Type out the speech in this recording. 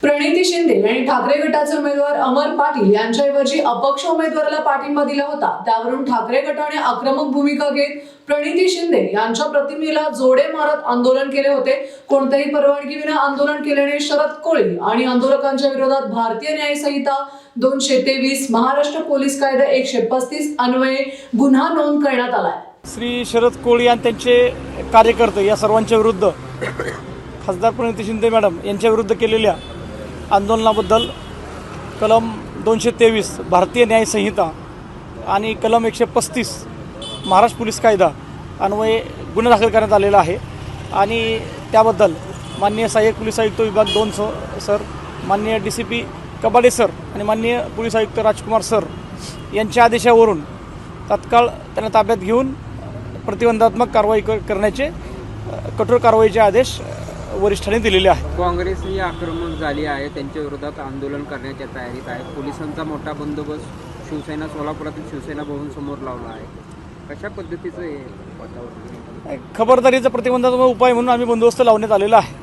प्रणिती शिंदे यांनी ठाकरे गटाचे उमेदवार अमर पाटील यांच्याऐवजी अपक्ष उमेदवाराला पाठिंबा दिला होता। त्यावरून ठाकरे गटाने आक्रमक भूमिका घेत प्रणिती शिंदे यांच्या प्रतिमेला जोडे मारत आंदोलन केले होते। कोणत्याही परवानगीविना आंदोलन केल्याने शरद कोळी आणि आंदोलकांच्या विरोधात भारतीय न्याय संहिता 223, महाराष्ट्र पोलीस कायदा 135 अन्वये गुन्हा नोंद करण्यात आला आहे। श्री शरद कोळी आणि त्यांचे कार्यकर्ते या सर्वांच्या विरुद्ध खासदार प्रणिती शिंदे मॅडम यांच्या विरुद्ध केलेल्या आंदोलनाबद्दल कलम 223 भारतीय न्याय संहिता आणि कलम 135 महाराष्ट्र पोलीस कायदा अन्वये गुन्हा दाखल करण्यात आलेला आहे। आणि त्याबद्दल माननीय सहाय्यक पोलीस आयुक्त विभाग 2 सर, माननीय DCP कबाडे सर आणि माननीय पोलीस आयुक्त राजकुमार सर यांच्या आदेशावरून तात्काळ त्यांना ताब्यात घेऊन प्रतिबंधात्मक कारवाई करण्याचे कठोर कारवाईचे आदेश वरिष्ठांनी दिलेले आहेत। काँग्रेस ही आक्रमक झाली आहे, त्यांच्या विरोधात आंदोलन करण्याच्या तयारीत आहे। पोलिसांचा मोठा बंदोबस्त शिवसेना सोलापुरातील शिवसेना भवन समोर लावला आहे। कशा पद्धतीचं हे वातावरण? खबरदारीचा प्रतिबंधात्मक उपाय म्हणून आम्ही बंदोबस्त लावण्यात आलेला आहे।